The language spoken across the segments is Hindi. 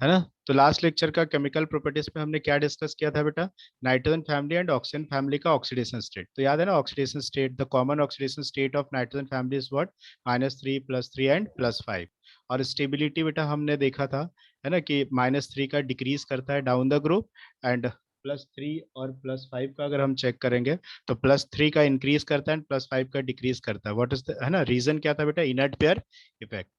है ना। तो लास्ट लेक्चर का केमिकल प्रॉपर्टीज में हमने क्या डिस्कस किया था बेटा, nitrogen family and oxygen family का ऑक्सीडेशन स्टेट। तो याद है ना, oxidation state, the common oxidation state of nitrogen family is what, -3 +3 and +5। और स्टेबिलिटी बेटा हमने देखा था, है ना, कि -3 का डिक्रीज करता है डाउन द ग्रुप, एंड +3 और +5 का अगर हम चेक करेंगे तो +3 का इंक्रीज करता है एंड +5 का डिक्रीज करता है। व्हाट इज द, है ना, रीजन क्या था बेटा, इनर्ट पेयर इफेक्ट।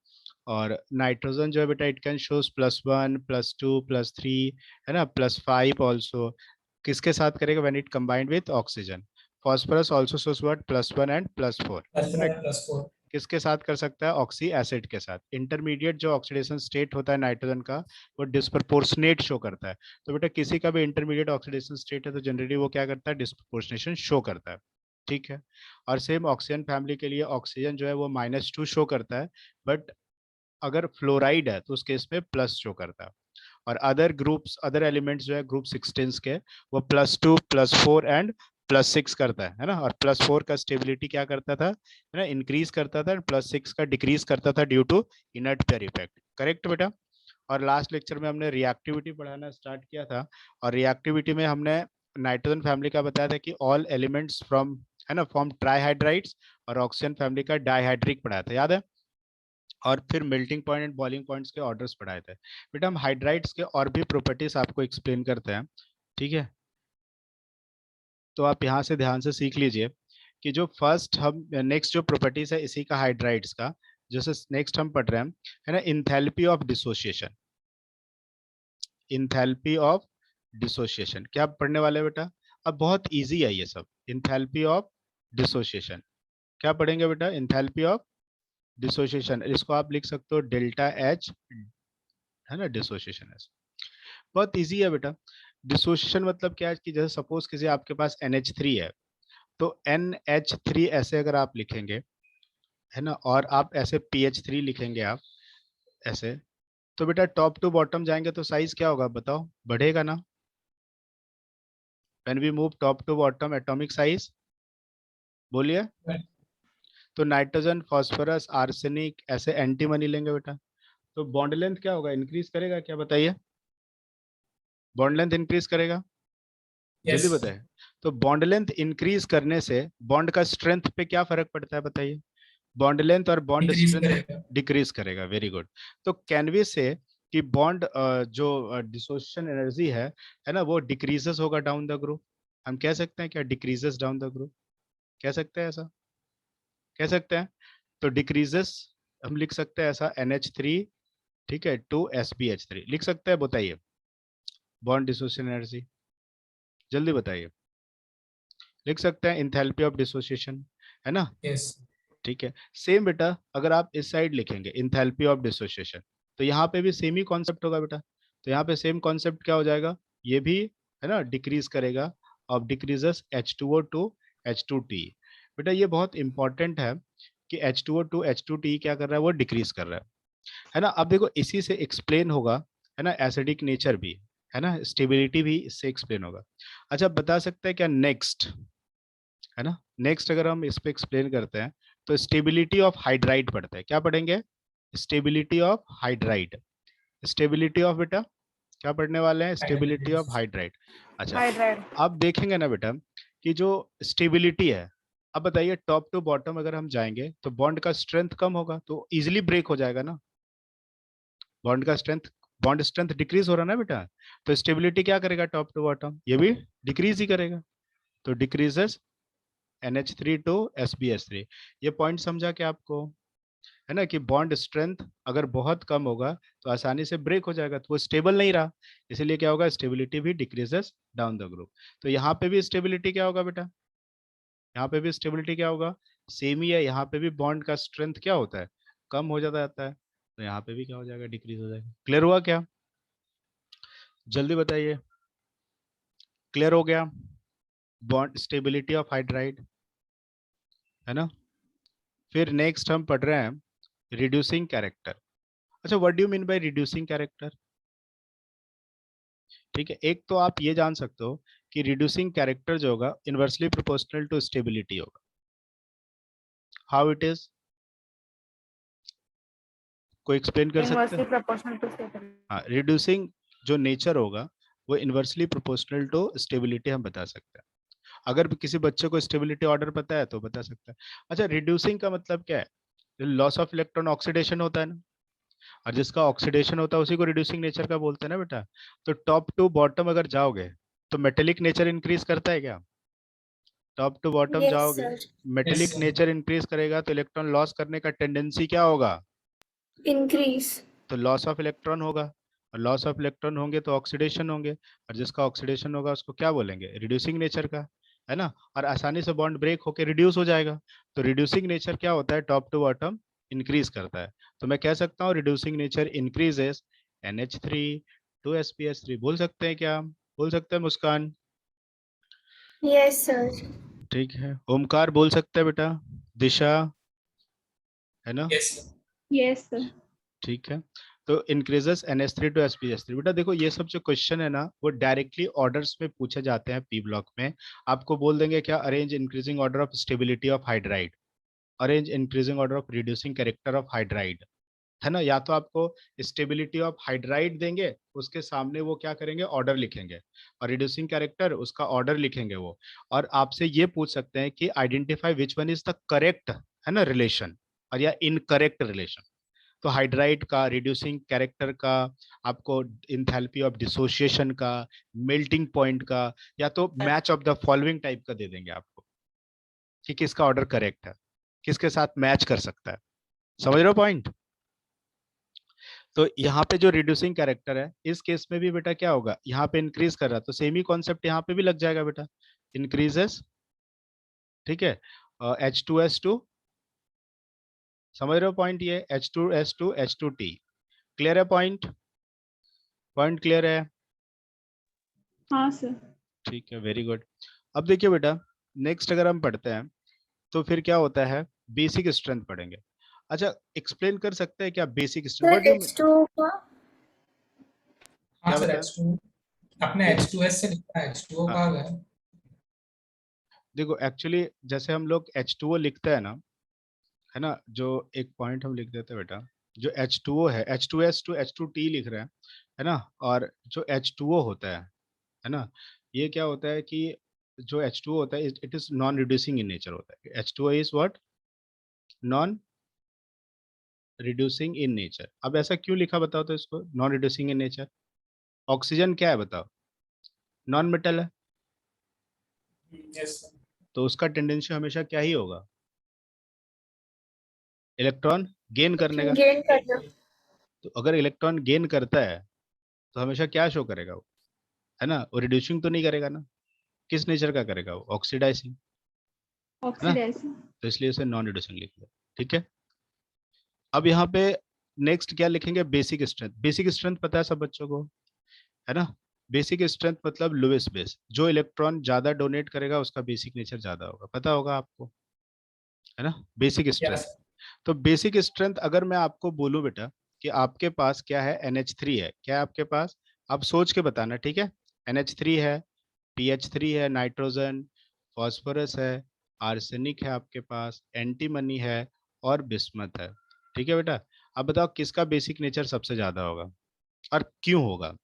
और नाइट्रोजन जो है बेटा, इट कैन शोज +1 +2 +3, है ना, +5 ऑल्सो। किसके साथ करेगा, when it combined with oxygen. Phosphorus also shows what, +1 and +4, है ना। +4 किसके साथ कर सकता है, ऑक्सी एसिड के साथ। इंटरमीडिएट जो ऑक्सीडेशन स्टेट होता है नाइट्रोजन का, वो डिस्प्रपोर्शनेट शो करता है। तो बेटा किसी का भी इंटरमीडिएट ऑक्सीडेशन स्टेट है तो जनरली वो क्या करता है, डिस्प्रपोर्शनेशन शो करता है। ठीक है। और सेम ऑक्सीजन फैमिली के लिए ऑक्सीजन जो है वो -2 शो करता है, बट अगर फ्लोराइड है तो उस केस में प्लस शो करता है। और अदर ग्रुप्स, अदर एलिमेंट्स जो है ग्रुप 16 के, वो +2 +4 एंड +6 करता है ना। और +4 का स्टेबिलिटी क्या करता था, है ना, इंक्रीज करता था, +6 का डिक्रीज करता था due to inert pair effect. Correct बेटा। और लास्ट लेक्चर में हमने रिएक्टिविटी पढ़ाना स्टार्ट किया था, और रिएक्टिविटी में हमने नाइट्रोजन फैमिली का बताया था कि ऑल एलिमेंट्स फ्रॉम, है ना, फॉर्म ट्राईहाइड्राइड्स, और ऑक्सीजन फैमिली का डाईहाइड्रिक पढ़ाया था, याद है। और फिर melting point and boiling points के ऑर्डर्स पढ़ाए थे। बेटा हम हाइड्राइड्स के और भी प्रॉपर्टीज आपको एक्सप्लेन करते हैं, ठीक है। तो आप यहाँ से ध्यान से सीख लीजिए कि जो फर्स्ट हम नेक्स्ट जो प्रॉपर्टीज है इसी का हाइड्राइड्स का, जैसे नेक्स्ट हम पढ़ रहे हैं, है ना, enthalpy of dissociation. Enthalpy of dissociation क्या पढ़ने वाले हैं बेटा, अब बहुत इजी है ये सब। इंथैल्पी ऑफ डिसोसिएशन क्या पढ़ेंगे बेटा, इंथैल्पी ऑफ डिसोसिएशन, इसको आप लिख सकते हो डेल्टा एच, है ना, डिसोसिएशन है। बहुत इजी है बेटा। डिसोसिएशन मतलब क्या है कि जैसे सपोज किसी आपके पास NH3 है, तो NH3 ऐसे अगर आप लिखेंगे, है ना, और आप ऐसे PH3 लिखेंगे आप ऐसे, तो बेटा टॉप टू बॉटम जाएंगे तो साइज क्या होगा बताओ, बढ़ेगा ना। When we move top to bottom atomic size, बोलिए। तो नाइट्रोजन, फास्फोरस, आर्सेनिक ऐसे एंटीमनी लेंगे बेटा, तो बॉन्ड लेंथ क्या होगा, इंक्रीज करेगा क्या, बताइए। बॉन्ड लेंथ इंक्रीज करेगा, जल्दी यस बताए। तो बॉन्ड लेंथ इंक्रीज करने से बॉन्ड का स्ट्रेंथ पे क्या फर्क पड़ता है बताइए, बॉन्ड लेंथ और बॉन्ड डिक्रीज स्ट्रेंथ करेगा डिक्रीज करेगा, वेरी गुड। तो कैन वी से कि बॉन्ड जो डिसोसिएशन एनर्जी है ना, वो डिक्रीजेस होगा डाउन द ग्रुप। हम कह सकते हैं क्या, डिक्रीजेस डाउन द ग्रुप, कह सकते हैं ऐसा, कह सकते हैं। तो डिक्रीजेस हम लिख सकते हैं ऐसा, NH3, ठीक है, टू SbH3 लिख सकते हैं, बताइए। बॉन्ड डिसोसिएशन एनर्जी जल्दी बताइए, लिख सकते हैं इंथैल्पी ऑफ डिसोसिएशन, है ना। यस ठीक है। सेम बेटा अगर आप इस साइड लिखेंगे इंथैल्पी ऑफ डिसोसिएशन, तो यहाँ पे भी सेम ही कॉन्सेप्ट होगा बेटा। तो यहाँ पे सेम कॉन्सेप्ट क्या हो जाएगा, ये भी, है ना, डिक्रीज करेगा, of decreases H2O to H2T। बेटा ये बहुत इंपॉर्टेंट है कि H2O टू H2T क्या कर रहा है, वो डिक्रीज कर रहा है ना। अब देखो इसी से एक्सप्लेन होगा, है ना, एसिडिक नेचर भी, है ना, स्टेबिलिटी भी इससे एक्सप्लेन होगा। अच्छा बता सकते हैं क्या नेक्स्ट, है ना, नेक्स्ट अगर हम इस पे एक्सप्लेन करते हैं तो स्टेबिलिटी ऑफ हाइड्राइड पढ़ते हैं, क्या पढ़ेंगे, stability of hydride. Stability of बेटा क्या पढ़ने वाले हैं, स्टेबिलिटी ऑफ हाइड्राइड। अच्छा हाइड्राइड। अब देखेंगे ना बेटा कि जो स्टेबिलिटी है, अब बताइए टॉप टू बॉटम अगर हम जाएंगे तो बॉन्ड का स्ट्रेंथ कम होगा तो इजिली ब्रेक हो जाएगा ना, बॉन्ड का स्ट्रेंथ, बॉन्ड स्ट्रेंथ डिक्रीज हो रहा है ना बेटा। तो स्टेबिलिटी क्या करेगा टॉप टू बॉटम, ये भी डिक्रीज ही करेगा, तो डिक्रीजेस NH3 टू SbH3। ये पॉइंट समझा क्या आपको, है ना, कि बॉन्ड स्ट्रेंथ अगर बहुत कम होगा तो आसानी से ब्रेक हो जाएगा, तो वो स्टेबल नहीं रहा, इसीलिए क्या होगा, स्टेबिलिटी भी डिक्रीजेस डाउन द ग्रुप। तो यहाँ पे भी स्टेबिलिटी क्या होगा बेटा, यहाँ पे भी स्टेबिलिटी क्या होगा, सेम ही है, यहाँ पे भी बॉन्ड का स्ट्रेंथ क्या होता है, कम हो जाता जाता है, तो यहाँ पे भी क्या हो जाएगा, डिक्रीज हो जाएगा। क्लियर हुआ क्या, जल्दी बताइए, क्लियर हो गया, बॉन्ड स्टेबिलिटी ऑफ हाइड्राइड, है ना। फिर नेक्स्ट हम पढ़ रहे हैं रिड्यूसिंग कैरेक्टर। अच्छा what do you mean by reducing character, ठीक है। एक तो आप ये जान सकते हो कि रिड्यूसिंग कैरेक्टर जो होगा इनवर्सली प्रोपोर्शनल टू स्टेबिलिटी होगा। हाउ इट इज, कोई एक्सप्लेन कर सकते इनवर्सली हैं? Proportional to stability. हाँ, रिड्यूसिंग जो नेचर होगा वो इनवर्सली प्रोपोर्शनल टू स्टेबिलिटी हम बता सकते हैं। अगर किसी बच्चे को स्टेबिलिटी ऑर्डर पता है तो बता सकता है। अच्छा, रिड्यूसिंग का मतलब क्या है? लॉस ऑफ इलेक्ट्रॉन ऑक्सीडेशन होता है ना, और जिसका ऑक्सीडेशन होता है उसी को रिड्यूसिंग नेचर का बोलते हैं ना बेटा। तो टॉप टू बॉटम अगर जाओगे तो मेटेलिक नेचर इंक्रीज करता है क्या? टॉप टू बॉटम यस जाओगे, sir. Metallic Yes, sir. Nature increase करेगा तो इलेक्ट्रॉन लॉस करने का टेंडेंसी क्या होगा? इंक्रीज। तो लॉस ऑफ इलेक्ट्रॉन होगा, और लॉस ऑफ इलेक्ट्रॉन होंगे तो ऑक्सीडेशन होंगे, और जिसका ऑक्सीडेशन होगा उसको क्या बोलेंगे? रिड्यूसिंग नेचर का, है ना। और आसानी से बॉन्ड ब्रेक होकर रिड्यूस हो जाएगा। तो रिड्यूसिंग नेचर क्या होता है? टॉप टू बॉटम इंक्रीज करता है। तो मैं कह सकता हूँ reducing nature increases NH3 to sps3। बोल सकते हैं क्या? बोल सकते हैं मुस्कान? Yes sir. ठीक है, ओमकार बोल सकते हैं बेटा? दिशा, है ना? Yes, sir. Yes sir. ठीक है, तो इंक्रीजेस NH3 टू sps3। बेटा देखो, ये सब जो क्वेश्चन है ना वो डायरेक्टली ऑर्डर्स में पूछे जाते हैं पी ब्लॉक में। आपको बोल देंगे क्या? Arrange increasing order of stability of hydride, arrange increasing order of reducing character of hydride, है ना। या तो आपको स्टेबिलिटी ऑफ हाइड्राइड देंगे, उसके सामने वो क्या करेंगे? ऑर्डर लिखेंगे, और रिड्यूसिंग कैरेक्टर उसका ऑर्डर लिखेंगे वो। और आपसे ये पूछ सकते हैं कि identify which one is the correct, है ना, रिलेशन, और या इनकरेक्ट रिलेशन। तो हाइड्राइड का, रिड्यूसिंग कैरेक्टर का, आपको इंथैल्पी ऑफ डिसोसिएशन का, मेल्टिंग पॉइंट का, या तो match of the following type का दे देंगे आपको, कि किसका ऑर्डर करेक्ट है, किसके साथ मैच कर सकता है। समझ रहे हो पॉइंट? तो यहाँ पे जो रिड्यूसिंग कैरेक्टर है इस केस में भी बेटा क्या होगा? यहाँ पे इंक्रीज कर रहा है तो सेम ही कॉन्सेप्ट यहाँ पे भी लग जाएगा बेटा, इंक्रीजेस। ठीक है, H2S2, समझ रहे हो पॉइंट? ये H2S2 H2T, क्लियर है पॉइंट? पॉइंट क्लियर है? हाँ सर। ठीक है, वेरी गुड। अब देखिए बेटा, नेक्स्ट अगर हम पढ़ते हैं तो फिर क्या होता है? बेसिक स्ट्रेंथ पढ़ेंगे। अच्छा, एक्सप्लेन कर सकते हैं क्या basic strength? Sir what do H2 का हाँ क्या सर, बताया? H2 आपने H2S से लिखा है, H2O हाँ, कहाँ गया? देखो एक्चुअली जैसे हम लोग H2O लिखते हैं ना, है ना, जो एक पॉइंट हम लिख देते हैं बेटा, जो H2O है, H2S टू H2T लिख रहे हैं, है ना। और जो H2O होता है ना, ये क्या होता है कि जो H2O होता है it is non reducing in nature होता है। H2O is what? Non reducing in nature. अब ऐसा क्यों लिखा बताओ तो इसको, non reducing in nature? Oxygen क्या है बताओ? नॉन मेटल है, Yes, sir. तो उसका टेंडेंसी हमेशा क्या ही होगा? इलेक्ट्रॉन गेन करने का। गेन करना। तो अगर इलेक्ट्रॉन गेन करता है तो हमेशा क्या शो करेगा वो, है ना? वो रिड्यूसिंग तो नहीं करेगा ना। किस नेचर का करेगा वो? ऑक्सीडाइजिंग, है ना। ऑक्सीडाइजिंग। तो इसलिए उसे नॉन रिड्यूसिंग लिख दिया। ठीक है, अब यहाँ पे नेक्स्ट क्या लिखेंगे? Basic strength. बेसिक स्ट्रेंथ पता है सब बच्चों को, है ना। बेसिक स्ट्रेंथ मतलब लोएस्ट बेस, जो इलेक्ट्रॉन ज्यादा डोनेट करेगा उसका बेसिक नेचर ज्यादा होगा, पता होगा आपको, है ना। Basic strength. Yes, तो बेसिक स्ट्रेंथ अगर मैं आपको बोलूं बेटा कि आपके पास क्या है? NH3 है, क्या है आपके पास? आप सोच के बताना, ठीक है। NH3 है, PH3 है, नाइट्रोजन, फॉस्फोरस है, आर्सेनिक है आपके पास, एंटीमनी है, और बिस्मथ है। ठीक है बेटा, अब बताओ किसका बेसिक नेचर सबसे ज्यादा होगा और क्यों होगा?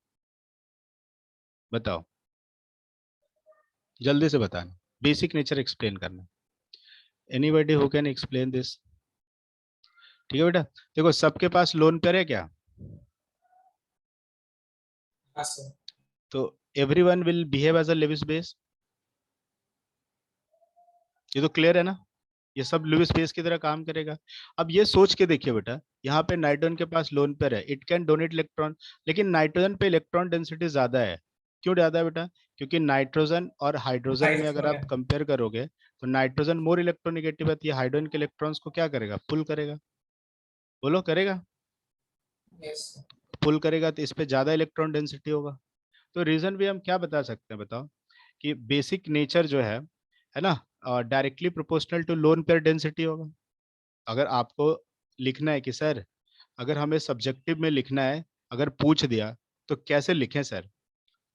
बताओ, जल्दी से बताना, बेसिक नेचर एक्सप्लेन करना। Anybody who can explain this? ठीक है बेटा, देखो सबके पास लोन पेयर है क्या? हाँ sir. तो everyone will behave as a Lewis base, ये तो क्लियर है ना। ये सब लुईस बेस की तरह काम करेगा। अब ये सोच के देखिए बेटा, यहाँ पे नाइट्रोजन के पास लोन पेयर है, इट कैन डोनेट इलेक्ट्रॉन, लेकिन नाइट्रोजन पे इलेक्ट्रॉन डेंसिटी ज्यादा है। क्यों ज्यादा है बेटा? क्योंकि नाइट्रोजन और हाइड्रोजन में अगर Hydrogen आप है. कंपेयर करोगे तो नाइट्रोजन मोर इलेक्ट्रोनेगेटिव है, तो ये हाइड्रोजन के इलेक्ट्रॉन्स को क्या करेगा? पुल करेगा। बोलो, करेगा? Yes, sir. पुल करेगा तो इस पे ज्यादा इलेक्ट्रॉन डेंसिटी होगा। तो रीजन भी हम क्या बता सकते हैं बताओ, कि बेसिक नेचर जो है ना, directly proportional to lone pair density होगा। अगर आपको लिखना है कि सर, अगर हमें सब्जेक्टिव में लिखना है, अगर पूछ दिया तो कैसे लिखें सर,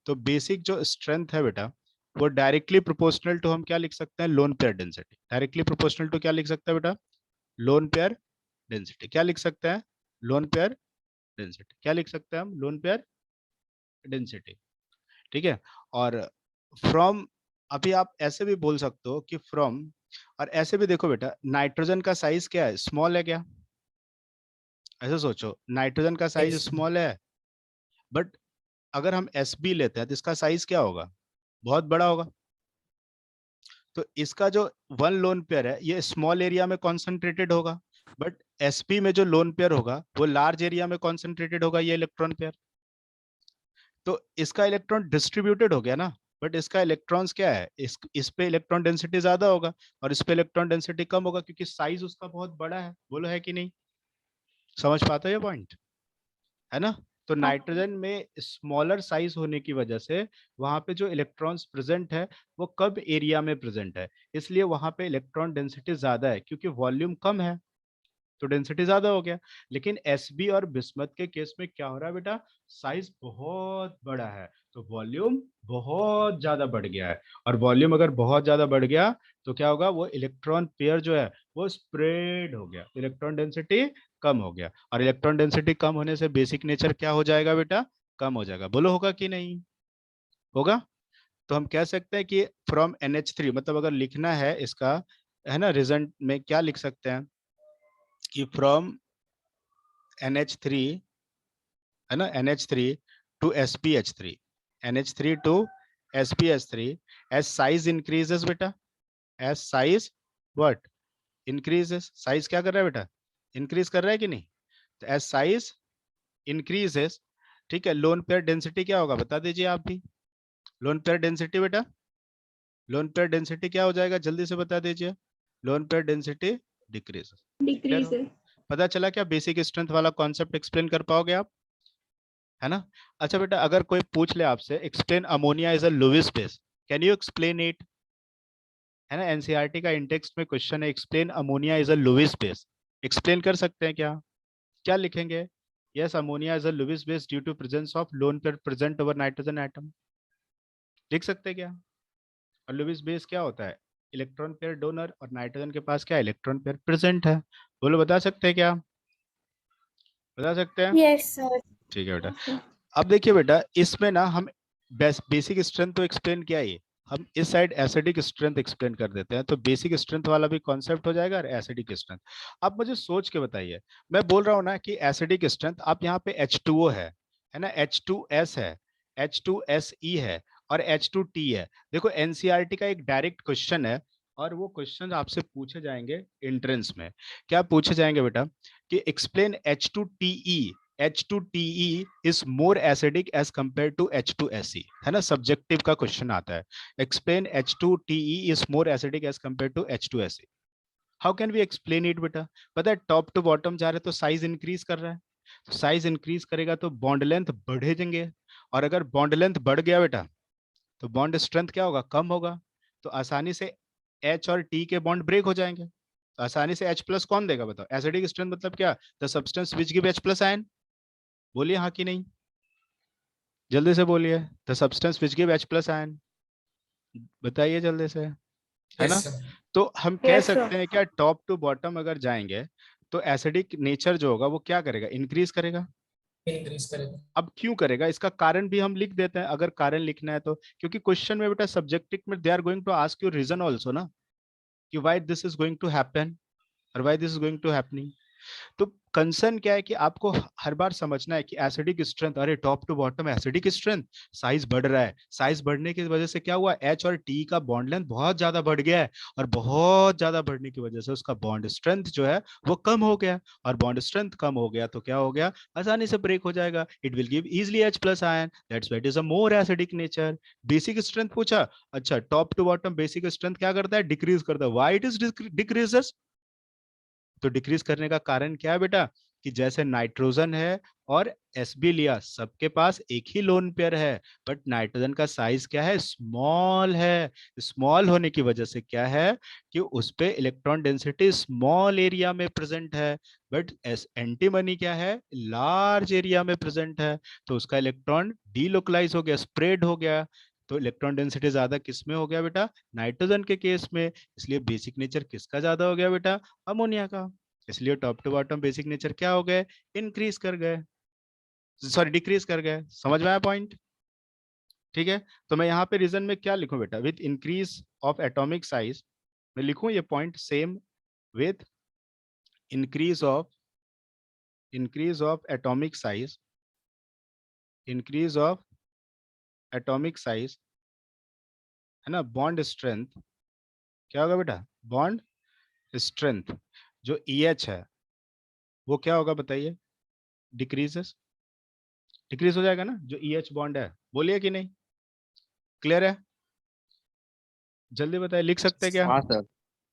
तो बेसिक जो स्ट्रेंथ है बेटा वो डायरेक्टली प्रोपोर्शनल टू, हम क्या लिख सकते हैं? Lone pair density. Directly proportional to क्या लिख सकते हैं बेटा? Lone pair density. क्या लिख सकते हैं? Lone pair density. क्या लिख सकते हैं हम? Lone pair density. ठीक है। और फ्रॉम, अभी आप ऐसे भी बोल सकते हो कि फ्रॉम, और ऐसे भी देखो बेटा, नाइट्रोजन का साइज क्या है? स्मॉल है क्या? ऐसे सोचो, नाइट्रोजन का साइज Yes. स्मॉल है, बट अगर हम एसबी लेते हैं तो इसका साइज क्या होगा? बहुत बड़ा होगा। तो इसका जो वन लोन पेयर है ये स्मॉल एरिया में कॉन्सेंट्रेटेड होगा, बट एसपी में जो लोन पेयर होगा वो लार्ज एरिया में कॉन्सेंट्रेटेड होगा, ये इलेक्ट्रॉन पेयर। तो इसका इलेक्ट्रॉन डिस्ट्रीब्यूटेड हो गया ना, बट इसका इलेक्ट्रॉन्स क्या है? इस पे इलेक्ट्रॉन डेंसिटी ज्यादा होगा और इस पे इलेक्ट्रॉन डेंसिटी कम होगा, क्योंकि साइज उसका बहुत बड़ा है। बोलो है कि नहीं? समझ पाते हो ये पॉइंट? है ना? तो हाँ नाइट्रोजन में स्मॉलर साइज होने की वजह से वहां पे जो इलेक्ट्रॉन्स प्रेजेंट है वो कब एरिया में प्रेजेंट है, इसलिए वहां पे इलेक्ट्रॉन डेंसिटी ज्यादा है, क्योंकि वॉल्यूम कम है तो डेंसिटी ज्यादा हो गया। लेकिन एसबी और बिस्मथ के केस में क्या हो रहा है बेटा? साइज बहुत बड़ा है तो वॉल्यूम बहुत ज्यादा बढ़ गया है, और वॉल्यूम अगर बहुत ज्यादा बढ़ गया तो क्या होगा? वो इलेक्ट्रॉन पेयर जो है वो स्प्रेड हो गया, इलेक्ट्रॉन डेंसिटी कम हो गया, और इलेक्ट्रॉन डेंसिटी कम होने से बेसिक नेचर क्या हो जाएगा बेटा? कम हो जाएगा। बोलो होगा कि नहीं होगा? तो हम कह सकते हैं कि फ्रॉम NH3, मतलब अगर लिखना है इसका, है ना, रिजल्ट में क्या लिख सकते हैं कि फ्रॉम NH3, है ना, NH3 to SpH3, NH3 to SpH3, as size increases बेटा, as size what increases, size क्या कर रहा है बेटा? इंक्रीज कर रहा है कि नहीं? तो as size increases, ठीक है, लोन पेयर डेंसिटी क्या होगा? बता दीजिए आप भी। लोन पेयर डेंसिटी बेटा, लोन पेयर डेंसिटी क्या हो जाएगा? जल्दी से बता दीजिए। Loan pair density decrease. Clear decrease हो? है। पता चला क्या? बेसिक स्ट्रेंथ वाला कॉन्सेप्ट एक्सप्लेन कर पाओगे आप, है ना? अच्छा बेटा, अगर कोई पूछ ले आपसे, explain ammonia is a Lewis base, can you explain it? है ना, एनसीईआरटी का इंटेक्स्ट में क्वेश्चन है, explain ammonia is a Lewis base. Explain कर सकते हैं क्या? क्या लिखेंगे? Yes, ammonia is a Lewis base due to presence of lone pair present over nitrogen atom. लिख सकते हैं क्या? और लुईस बेस क्या होता है? इलेक्ट्रॉन पेयर डोनर, और नाइट्रोजन के पास क्या इलेक्ट्रॉन पेयर प्रेजेंट है। बोलो, बता सकते हैं क्या? बता सकते हैं? Yes, sir. ठीक है बेटा। हाँ सर। अब देखिए बेटा, इसमें ना हम बेसिक स्ट्रेंथ तो एक्सप्लेन किया ही, हम इस साइड एसिडिक स्ट्रेंथ एक्सप्लेन कर देते हैं, तो बेसिक स्ट्रेंथ वाला भी कॉन्सेप्ट हो जाएगा और एसिडिक स्ट्रेंथ। आप मुझे सोच के बताइए, मैं बोल रहा हूँ ना कि एसिडिक स्ट्रेंथ, आप यहाँ पे H2O है ना, H2S है, H2SE है और H2T है। देखो एनसीईआरटी का एक डायरेक्ट क्वेश्चन है, और वो क्वेश्चन आपसे पूछे जाएंगे एंट्रेंस में। क्या पूछे जाएंगे बेटा? कि explain H2TE, H2TE is more acidic as compared to H2SE, है ना, सब्जेक्टिव का क्वेश्चन आता है। Explain H2TE is more acidic as compared to H2SE। How can we explain it बेटा? पता है, टॉप टू बॉटम जा रहे तो साइज इंक्रीज कर रहा है, तो साइज इंक्रीज करेगा तो बॉन्ड लेंथ बढ़ेंगे, और अगर बॉन्ड लेंथ बढ़ गया बेटा तो बॉन्ड स्ट्रेंथ क्या होगा? कम होगा। तो आसानी से H और T के बॉन्ड ब्रेक हो जाएंगे। तो आसानी से H प्लस कौन देगा बताओ? एसिडिक स्ट्रेंथ मतलब क्या? The substance which give H plus ion. बोलिए हाँ कि नहीं, जल्दी से बोलिए। The substance which give H plus ion, बताइए जल्दी से, है Yes, ना? sir. तो हम कह Yes, sir. सकते हैं क्या, टॉप टू बॉटम अगर जाएंगे तो एसिडिक नेचर जो होगा वो क्या करेगा? इंक्रीज करेगा। Increase करेगा। अब क्यों करेगा इसका कारण भी हम लिख देते हैं, अगर कारण लिखना है तो, क्योंकि क्वेश्चन में बेटा सब्जेक्टिव में they are going to ask you reason also ना, कि why this is going to happen और why this is going to happening. तो कंसर्न क्या है कि आपको हर बार समझना है कि एसिडिक स्ट्रेंथ, अरे top to bottom acidic strength, size बढ़ रहा है, साइज बढ़ने की वजह से क्या हुआ? H और T का बॉन्ड लेंथ बहुत ज्यादा बढ़ गया है, और बहुत ज्यादा बढ़ने की वजह से उसका बॉन्ड स्ट्रेंथ जो है वो कम हो गया, और बॉन्ड स्ट्रेंथ कम हो गया तो क्या हो गया? आसानी से ब्रेक हो जाएगा, it will give easily H plus ion, that's why it is a more acidic nature. Basic strength पूछा, अच्छा top to bottom basic strength क्या करता है? डिक्रीज करता है। Why it is decreases? तो डिक्रीज करने का कारण क्या है बेटा? कि जैसे नाइट्रोजन है और एसबी लिया, सबके पास एक ही लोन पेयर है, बट नाइट्रोजन का साइज क्या है? स्मॉल है। स्मॉल होने की वजह से क्या है कि उस पे इलेक्ट्रॉन डेंसिटी स्मॉल एरिया में प्रेजेंट है, बट एंटीमनी क्या है? लार्ज एरिया में प्रेजेंट है, तो उसका इलेक्ट्रॉन डीलोकलाइज हो गया, स्प्रेड हो गया। तो इलेक्ट्रॉन डेंसिटी ज्यादा किस में हो गया बेटा? नाइट्रोजन के केस में। इसलिए बेसिक नेचर किसका ज्यादा हो गया बेटा? अमोनिया का। इसलिए top to bottom basic nature क्या हो गए, इंक्रीज कर गए, सॉरी डिक्रीज कर गए। समझ में आया पॉइंट? ठीक है, तो मैं यहाँ पे रीजन में क्या लिखूं बेटा, with increase of atomic size, मैं लिखूं ये point same with increase of atomic size, increase of atomic size, है ना, बॉन्ड स्ट्रेंथ क्या होगा बेटा, बॉन्ड स्ट्रेंथ जो EH है वो क्या होगा बताइए, डिक्रीजेस, डिक्रीज हो जाएगा ना, जो EH बॉन्ड है, बोलिए कि नहीं, क्लियर है? जल्दी बताइए, लिख सकते हैं क्या? हाँ सर।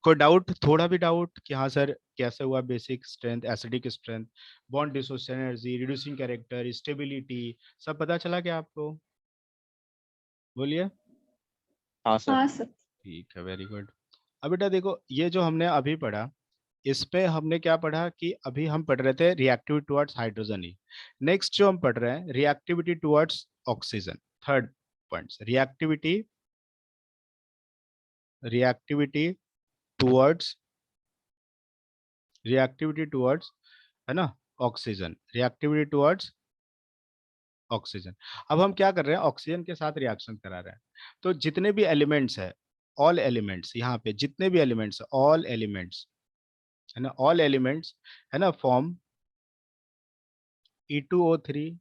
कोई डाउट, थोड़ा भी डाउट कि हाँ सर कैसे हुआ, basic strength, acidic strength, bond dissociation energy, reducing character, stability, सब पता चला क्या आपको? बोलिए। हाँ सर। हाँ सर। ठीक है, वेरी गुड। अब बेटा देखो, ये जो हमने अभी पढ़ा, इस पे हमने क्या पढ़ा कि अभी हम पढ़ रहे थे रिएक्टिविटी टुवर्ड्स हाइड्रोजन ही। नेक्स्ट जो हम पढ़ रहे हैं reactivity towards oxygen, third point, reactivity towards है ना ऑक्सीजन, रिएक्टिविटी टुवर्ड्स ऑक्सीजन। अब हम क्या कर रहे हैं, ऑक्सीजन के साथ रिएक्शन करा रहे हैं, तो जितने भी एलिमेंट्स है, ऑल एलिमेंट्स, यहाँ पे जितने भी एलिमेंट्स, ऑल एलिमेंट्स, है ना, ऑल एलिमेंट्स, है ना, फॉर्म E2O3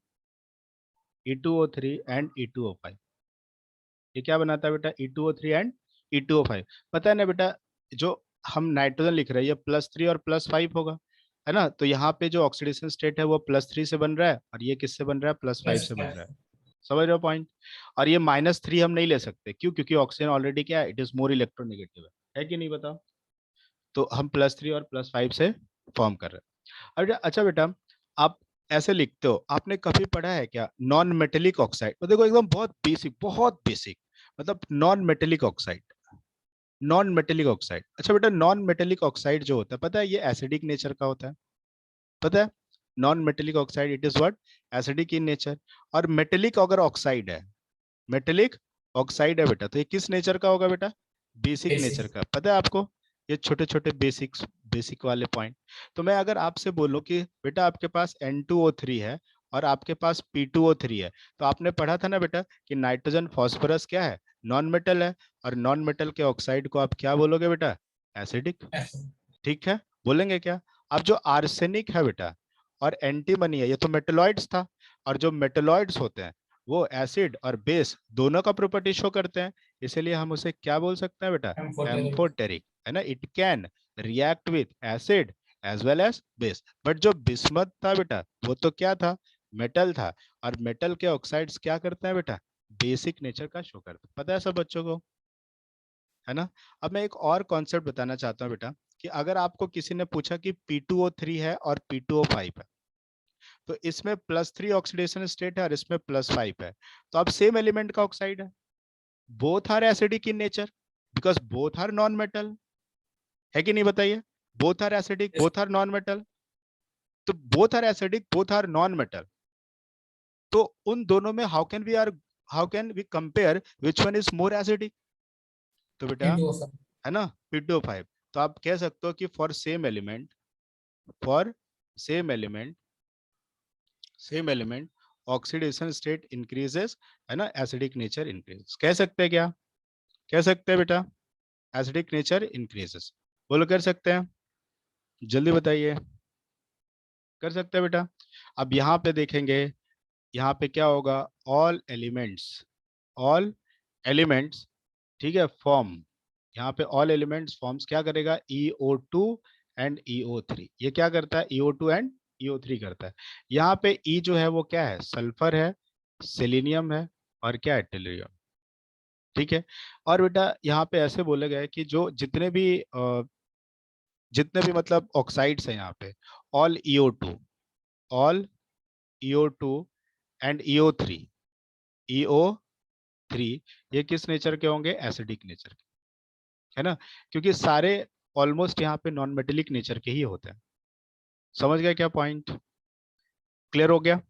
एंड E2O5। ये क्या बनाता है बेटा, E2O3 एंड E2O5। पता है ना बेटा, जो हम नाइट्रोजन लिख रहे हैं ये +3 और +5 होगा, है ना, तो यहाँ पे जो ऑक्सीडेशन स्टेट है वो +3 से बन रहा है और ये किससे बन रहा है, +5 से बन रहा है। समझ रहे हो पॉइंट? और ये -3 हम नहीं ले सकते, क्यों? क्योंकि ऑक्सीजन ऑलरेडी क्या है, इट इज मोर इलेक्ट्रोनेगेटिव है कि नहीं, बताओ? तो हम +3 और +5 से फॉर्म कर रहे हैं। अब अच्छा बेटा, आप ऐसे लिखते हो, आपने कभी पढ़ा है क्या नॉन मेटेलिक ऑक्साइड? तो देखो एकदम बहुत बेसिक, मतलब non metallic oxide, non metallic oxide. अच्छा बेटा, नॉन मेटेलिक ऑक्साइड जो होता है, पता है ये एसिडिक नेचर का होता है, पता है? Non metallic oxide it is what, acidic in nature. और मेटेलिक अगर ऑक्साइड है, मेटेलिक ऑक्साइड है बेटा, तो ये किस नेचर का होगा बेटा, बेसिक नेचर का। पता है आपको? ये छोटे छोटे बेसिक वाले पॉइंट। तो मैं अगर आपसे बोलूं कि बेटा आपके पास N2O3 है और आपके पास P2O3 है, तो आपने पढ़ा था ना बेटा कि नाइट्रोजन फॉस्फोरस क्या है, नॉन मेटल है, और नॉन मेटल के ऑक्साइड को आप क्या बोलोगे बेटा, एसिडिक। ठीक है, बोलेंगे क्या? अब जो आर्सेनिक है बेटा और एंटीमनी है, ये तो मेटलॉइड्स था, और जो मेटलॉइड्स होते हैं वो एसिड और बेस दोनों का प्रॉपर्टी शो करते हैं, इसलिए हम उसे क्या बोल सकते हैं बेटा, एम्फोटेरिक, है ना। It can react with acid as well as base. But जो बिस्मथ था बेटा वो तो क्या था, मेटल था, और मेटल के ऑक्साइड्स क्या करते हैं बेटा, बेसिक नेचर का शो करते हैं। पता है सब बच्चों को, है ना। अब मैं एक और कॉन्सेप्ट बताना चाहता हूँ बेटा, कि अगर आपको किसी ने पूछा कि P2O3 है और P2O5 है, तो इसमें +3 ऑक्सीडेशन स्टेट है और इसमें +5 है, तो अब सेम एलिमेंट का ऑक्साइड है, both are acidic in nature because both are non metal, है कि नहीं बताइए? Both are acidic, both are non metal, तो both are acidic, both are non metal, तो उन दोनों में how can we compare which one is more acidic? तो बेटा है ना P2O5, तो आप कह सकते हो कि for same element oxidation state increases, है ना, एसिडिक नेचर इंक्रीजेस। कह सकते हैं क्या, कह सकते हैं बेटा, एसिडिक नेचर इंक्रीजेस, बोलो कर सकते हैं? जल्दी बताइए, कर सकते हैं बेटा? अब यहाँ पे देखेंगे, यहाँ पे क्या होगा, ऑल एलिमेंट्स, ठीक है, फॉर्म, यहाँ पे ऑल एलिमेंट्स फॉर्म्स क्या करेगा, EO2 एंड EO3। ये क्या करता है, EO2 एंड EO3 करता है। यहाँ पे E जो है वो क्या है, सल्फर है, सेलेनियम है, और क्या है, टेलुरियम। ठीक है, और बेटा यहाँ पे ऐसे बोला गया है कि जो जितने भी मतलब ऑक्साइड्स हैं यहाँ पे, ऑल EO2 एंड EO3 ये किस नेचर के होंगे, एसिडिक नेचर के, है ना, क्योंकि सारे ऑलमोस्ट यहाँ पे नॉन मेटेलिक नेचर के ही होते हैं। समझ गए क्या पॉइंट, क्लियर हो गया?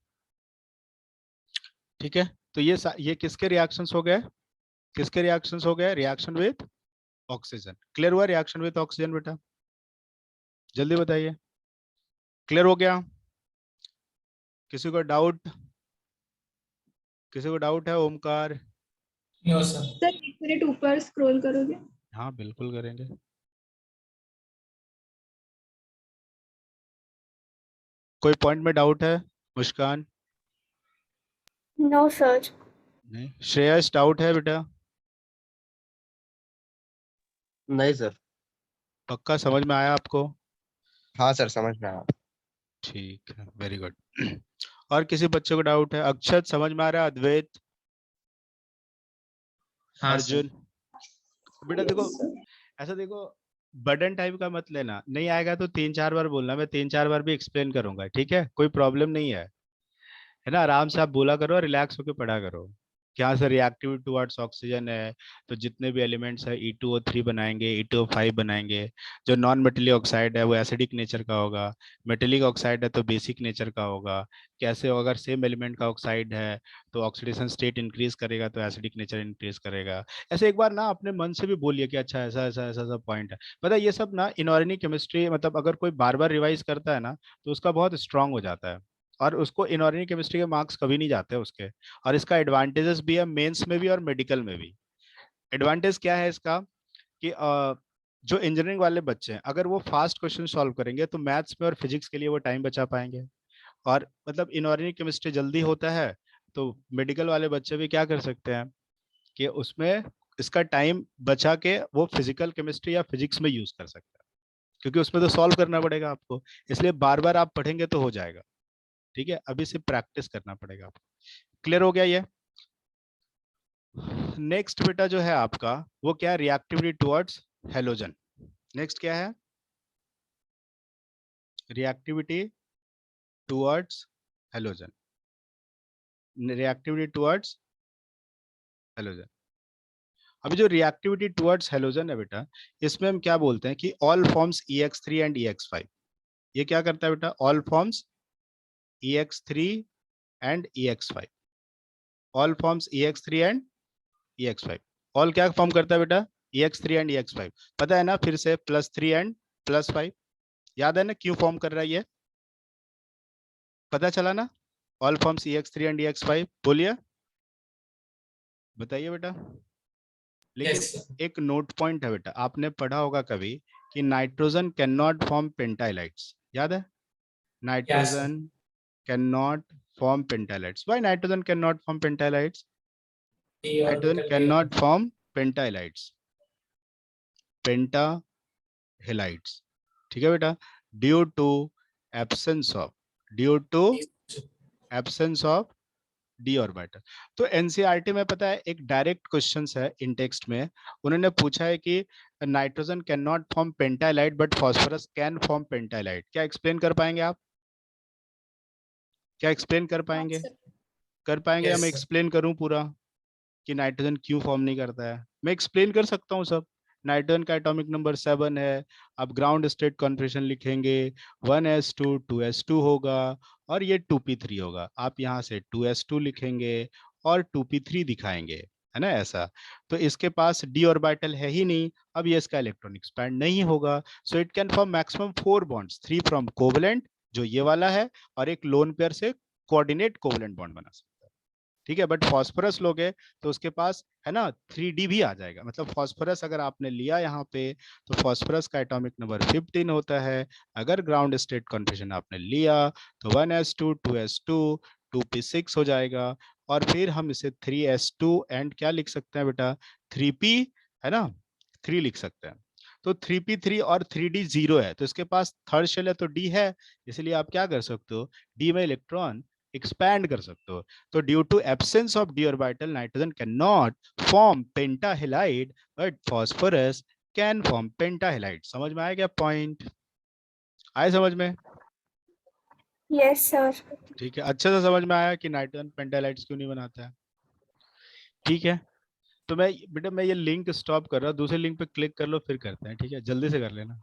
ठीक है, तो ये किसके रिएक्शंस हो गए, किसके रिएक्शंस हो गए, रिएक्शन विथ ऑक्सीजन। क्लियर हुआ रिएक्शन विथ ऑक्सीजन बेटा? जल्दी बताइए। क्लियर हो गया? किसी को डाउट? किसी को डाउट है? Omkar? No sir. Sir 1 minute ऊपर स्क्रॉल करोगे? हाँ बिल्कुल करेंगे। कोई पॉइंट में डाउट है? मुस्कान? No, sir. नहीं। श्रेयस डाउट है बेटा? नहीं सर। पक्का समझ में आया आपको? हाँ सर, समझ में आया। ठीक है, वेरी गुड। और किसी बच्चे को डाउट है? अक्षत समझ में आ रहा है? अद्वैत? हाँ सर। अर्जुन? बेटा देखो, ऐसा देखो, बर्डन टाइप का मत लेना, नहीं आएगा तो 3-4 बार बोलना, मैं 3-4 बार भी एक्सप्लेन करूंगा, ठीक है? कोई प्रॉब्लम नहीं है ना? आराम से आप बोला करो, रिलैक्स होकर पढ़ा करो। क्या सर, रिएक्टिविटी टुवर्ड्स ऑक्सीजन है तो जितने भी एलिमेंट्स है E2O3 बनाएंगे, E2O5 बनाएंगे। जो नॉन मेटेलिक ऑक्साइड है वो एसिडिक नेचर का होगा, मेटेलिक ऑक्साइड है तो बेसिक नेचर का होगा। कैसे होगा? अगर सेम एलिमेंट का ऑक्साइड है तो ऑक्सीडेशन स्टेट इंक्रीज करेगा तो एसिडिक नेचर इंक्रीज करेगा। ऐसे एक बार ना अपने मन से भी बोलिए कि अच्छा ऐसा ऐसा ऐसा सब पॉइंट है। पता है ये सब ना इनऑर्गेनिक केमिस्ट्री, मतलब अगर कोई बार बार रिवाइज करता है ना तो उसका बहुत स्ट्रांग हो जाता है, और उसको इनऑर्गेनिक केमिस्ट्री के मार्क्स कभी नहीं जाते उसके। और इसका एडवांटेजेस भी है मेंस में भी और मेडिकल में भी। एडवांटेज क्या है इसका कि जो इंजीनियरिंग वाले बच्चे हैं अगर वो फास्ट क्वेश्चन सॉल्व करेंगे तो मैथ्स में और फिजिक्स के लिए वो टाइम बचा पाएंगे। और मतलब इनऑर्गेनिक केमिस्ट्री जल्दी होता है तो मेडिकल वाले बच्चे भी क्या कर सकते हैं कि उसमें इसका टाइम बचा के वो फिजिकल केमिस्ट्री या फिजिक्स में यूज कर सकते हैं, क्योंकि उसमें तो सॉल्व करना पड़ेगा आपको। इसलिए बार बार आप पढ़ेंगे तो हो जाएगा, ठीक है? अभी से प्रैक्टिस करना पड़ेगा आपको। क्लियर हो गया ये? नेक्स्ट बेटा जो है आपका वो क्या है? Reactivity towards halogen. नेक्स्ट क्या है? Reactivity towards halogen. Reactivity towards halogen. अभी जो रिएक्टिविटी टुवर्ड्स हेलोजन है बेटा, इसमें हम क्या बोलते हैं कि all forms EX3 and EX5। ये क्या करता है बेटा? All forms EX3 and EX5। All forms EX3 and EX5। All क्या फॉर्म करता है बेटा? EX3 and EX5। पता है ना? फिर से +3 एंड +5। याद है ना क्यों फॉर्म कर रहा है ये? पता चला ना? All forms EX3 and EX5। बोलिए, बताइए बेटा। लेकिन यस सर। एक नोट पॉइंट है बेटा, आपने पढ़ा होगा कभी कि nitrogen can not form pentahalides. याद है? Yes sir. Nitrogen can not form pentahalides. Why nitrogen can not form pentahalides? D nitrogen orbital can D not orbital. Form pentahalides, pentahalides, ठीक है बेटा? Due to absence of, due to absence of D orbital. तो एनसीईआरटी में पता है एक डायरेक्ट क्वेश्चंस है इन टेक्स्ट में, उन्होंने पूछा है कि nitrogen can not form pentahalide but phosphorus can form pentahalide. क्या एक्सप्लेन कर पाएंगे आप? क्या एक्सप्लेन कर पाएंगे? कर पाएंगे? या यस मैं सर। एक्सप्लेन करूं पूरा कि नाइट्रोजन क्यों फॉर्म नहीं करता है? मैं एक्सप्लेन कर सकता हूँ सब। नाइट्रोजन का एटॉमिक नंबर 7 है। आप ग्राउंड स्टेट कॉन्फ़िगरेशन लिखेंगे, 1s2 2s2 होगा और ये 2p3 होगा। आप यहाँ से 2s2 लिखेंगे और 2p3 दिखाएंगे, है ना? ऐसा। तो इसके पास d ऑर्बिटल है ही नहीं, अब ये इसका इलेक्ट्रॉन एक्सपैंड नहीं होगा। So it can form maximum 4 bonds, 3 from covalent जो ये वाला है और एक लोन पेयर से कोऑर्डिनेट कोवलेंट बॉन्ड बना सकता है, ठीक है? बट फॉस्फोरस लोगे तो उसके पास है ना 3D भी आ जाएगा। मतलब फॉस्फोरस अगर आपने लिया यहाँ पे तो फॉस्फोरस का एटॉमिक नंबर 15 होता है। अगर ग्राउंड स्टेट कॉन्फ़िगरेशन आपने लिया तो 1s2 2s2 2p6 हो जाएगा। और फिर हम इसे 3s2 एंड क्या लिख सकते हैं बेटा? 3p, है ना? 3 लिख सकते हैं। तो 3p3 और 3d 0 है तो इसके पास थर्ड शेल है तो d है, इसलिए आप क्या कर सकते हो? d में इलेक्ट्रॉन एक्सपैंड कर सकते हो। तो due to absence of d orbital nitrogen can not form pentahalide but phosphorus can form pentahalide. समझ में आया क्या पॉइंट? आए समझ में? Yes, sir. ठीक है, अच्छे से समझ में आया कि नाइट्रोजन पेंटाहेलाइड्स क्यों नहीं बनाता है? ठीक है, तो मैं बेटा मैं ये लिंक स्टॉप कर रहा हूँ, दूसरे लिंक पे क्लिक कर लो फिर करते हैं, ठीक है? जल्दी से कर लेना।